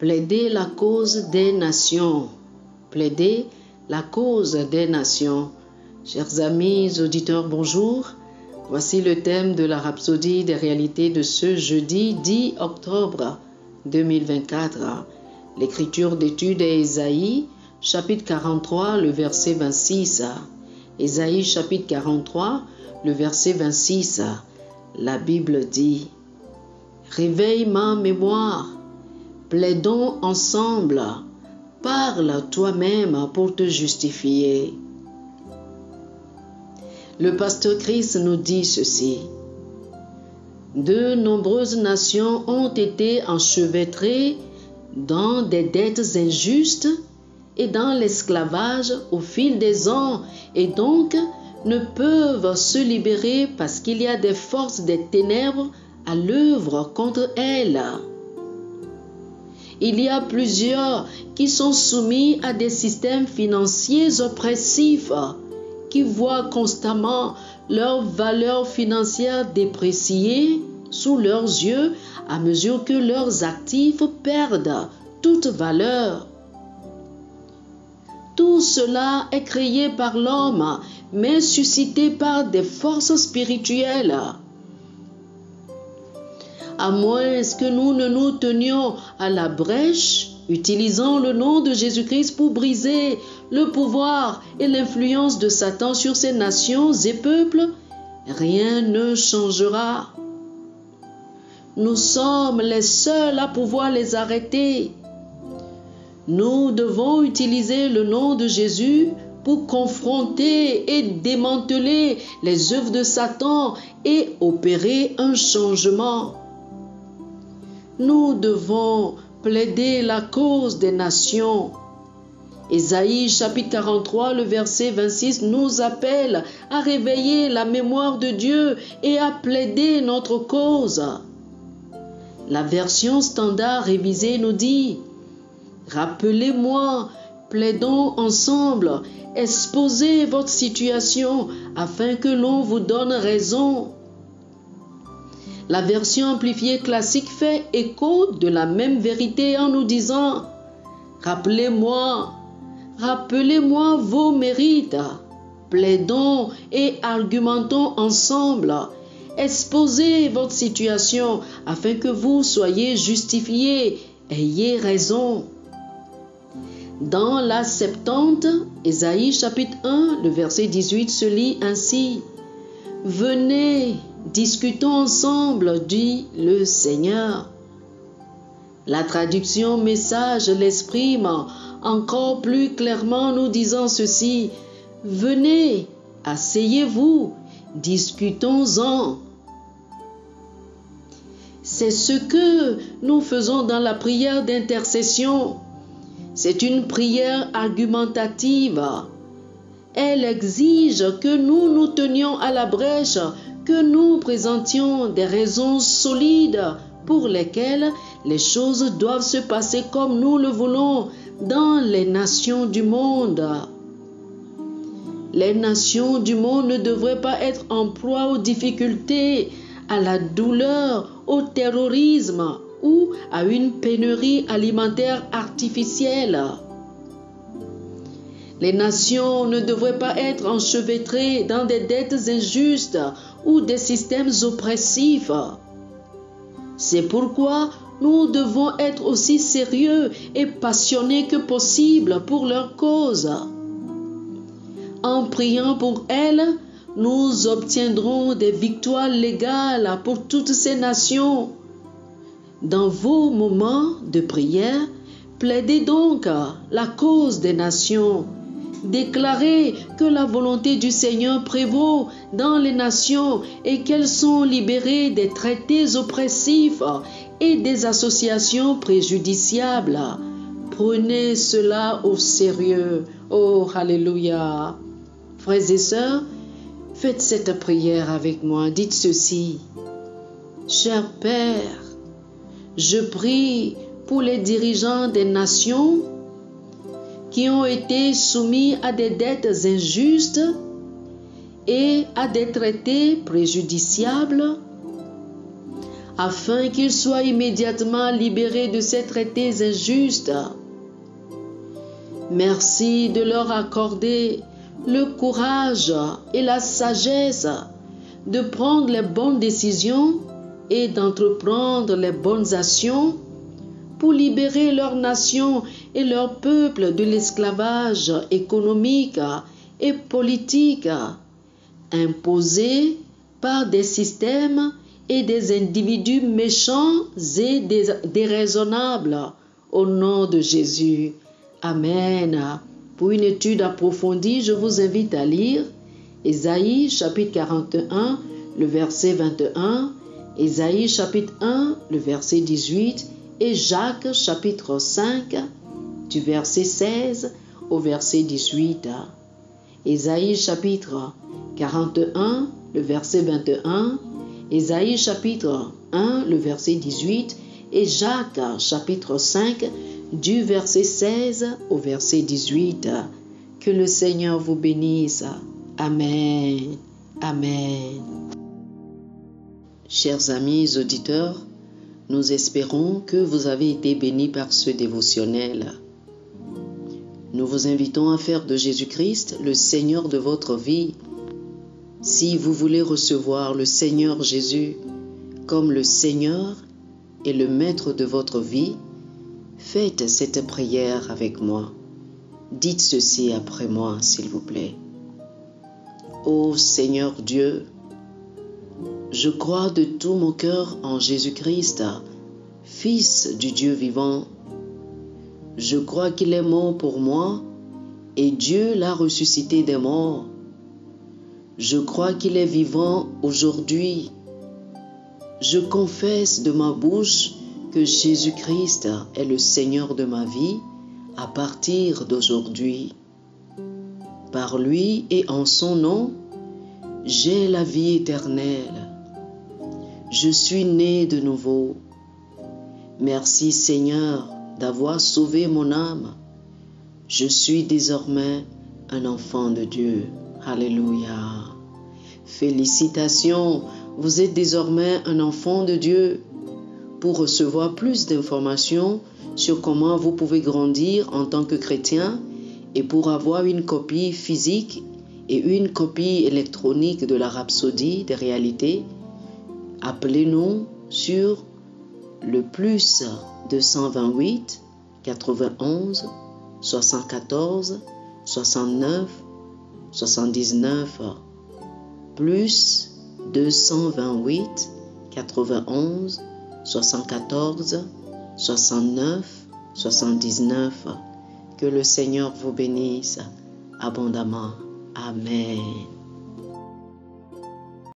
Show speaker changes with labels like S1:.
S1: Plaider la cause des nations. Plaider la cause des nations. Chers amis auditeurs, bonjour. Voici le thème de la rhapsodie des réalités de ce jeudi 10 octobre 2024. L'écriture d'étude est Ésaïe, chapitre 43, le verset 26. Ésaïe, chapitre 43, le verset 26. La Bible dit: Réveille ma mémoire, plaidons ensemble, parle toi-même pour te justifier. Le pasteur Christ nous dit ceci: de nombreuses nations ont été enchevêtrées dans des dettes injustes et dans l'esclavage au fil des ans, et donc ne peuvent se libérer parce qu'il y a des forces des ténèbres à l'œuvre contre elles. Il y a plusieurs qui sont soumis à des systèmes financiers oppressifs, qui voient constamment leur valeur financière dépréciée sous leurs yeux à mesure que leurs actifs perdent toute valeur. Tout cela est créé par l'homme, mais suscité par des forces spirituelles. À moins que nous ne nous tenions à la brèche, utilisant le nom de Jésus-Christ pour briser le pouvoir et l'influence de Satan sur ces nations et peuples, rien ne changera. Nous sommes les seuls à pouvoir les arrêter. Nous devons utiliser le nom de Jésus pour confronter et démanteler les œuvres de Satan et opérer un changement. Nous devons plaider la cause des nations. Ésaïe chapitre 43, le verset 26 nous appelle à réveiller la mémoire de Dieu et à plaider notre cause. La version standard révisée nous dit: Rappelez-moi, plaidons ensemble, exposez votre situation afin que l'on vous donne raison. La version amplifiée classique fait écho de la même vérité en nous disant: Rappelez-moi vos mérites, plaidons et argumentons ensemble, exposez votre situation afin que vous soyez justifiés, ayez raison. Dans la Septante, Ésaïe chapitre 1, le verset 18 se lit ainsi: Venez, discutons ensemble, dit le Seigneur. La traduction Message l'exprime encore plus clairement, nous disant ceci: Venez, asseyez-vous, discutons-en. C'est ce que nous faisons dans la prière d'intercession. C'est une prière argumentative. Elle exige que nous nous tenions à la brèche, que nous présentions des raisons solides pour lesquelles les choses doivent se passer comme nous le voulons dans les nations du monde. Les nations du monde ne devraient pas être en proie aux difficultés, à la douleur, au terrorisme ou à une pénurie alimentaire artificielle. Les nations ne devraient pas être enchevêtrées dans des dettes injustes ou des systèmes oppressifs. C'est pourquoi nous devons être aussi sérieux et passionnés que possible pour leur cause. En priant pour elles, nous obtiendrons des victoires légales pour toutes ces nations. Dans vos moments de prière, plaidez donc la cause des nations. Déclarez que la volonté du Seigneur prévaut dans les nations et qu'elles sont libérées des traités oppressifs et des associations préjudiciables. Prenez cela au sérieux. Oh, alléluia. Frères et sœurs, faites cette prière avec moi. Dites ceci: Cher Père, je prie pour les dirigeants des nations qui ont été soumis à des dettes injustes et à des traités préjudiciables, afin qu'ils soient immédiatement libérés de ces traités injustes. Merci de leur accorder le courage et la sagesse de prendre les bonnes décisions et d'entreprendre les bonnes actions pour libérer leur nation et leur peuple de l'esclavage économique et politique imposé par des systèmes et des individus méchants et déraisonnables. Au nom de Jésus. Amen. Pour une étude approfondie, je vous invite à lire Ésaïe chapitre 41, le verset 21, Ésaïe chapitre 1, le verset 18 et Jacques chapitre 5, du verset 16 au verset 18. Ésaïe chapitre 41, le verset 21, Ésaïe chapitre 1, le verset 18 et Jacques chapitre 5, du verset 16 au verset 18. Que le Seigneur vous bénisse. Amen. Amen. Chers amis auditeurs, nous espérons que vous avez été bénis par ce dévotionnel. Nous vous invitons à faire de Jésus-Christ le Seigneur de votre vie. Si vous voulez recevoir le Seigneur Jésus comme le Seigneur et le Maître de votre vie, faites cette prière avec moi. Dites ceci après moi, s'il vous plaît. Ô Seigneur Dieu, je crois de tout mon cœur en Jésus-Christ, Fils du Dieu vivant. Je crois qu'il est mort pour moi et Dieu l'a ressuscité des morts. Je crois qu'il est vivant aujourd'hui. Je confesse de ma bouche que Jésus-Christ est le Seigneur de ma vie à partir d'aujourd'hui. Par lui et en son nom, j'ai la vie éternelle. Je suis né de nouveau. Merci Seigneur d'avoir sauvé mon âme. Je suis désormais un enfant de Dieu. Alléluia. Félicitations, vous êtes désormais un enfant de Dieu. Pour recevoir plus d'informations sur comment vous pouvez grandir en tant que chrétien et pour avoir une copie physique et une copie électronique de la Rhapsodie des réalités, appelez-nous sur le plus 228 91 74 69 79 plus 228 91 74 69 79. Que le Seigneur vous bénisse abondamment. Amen.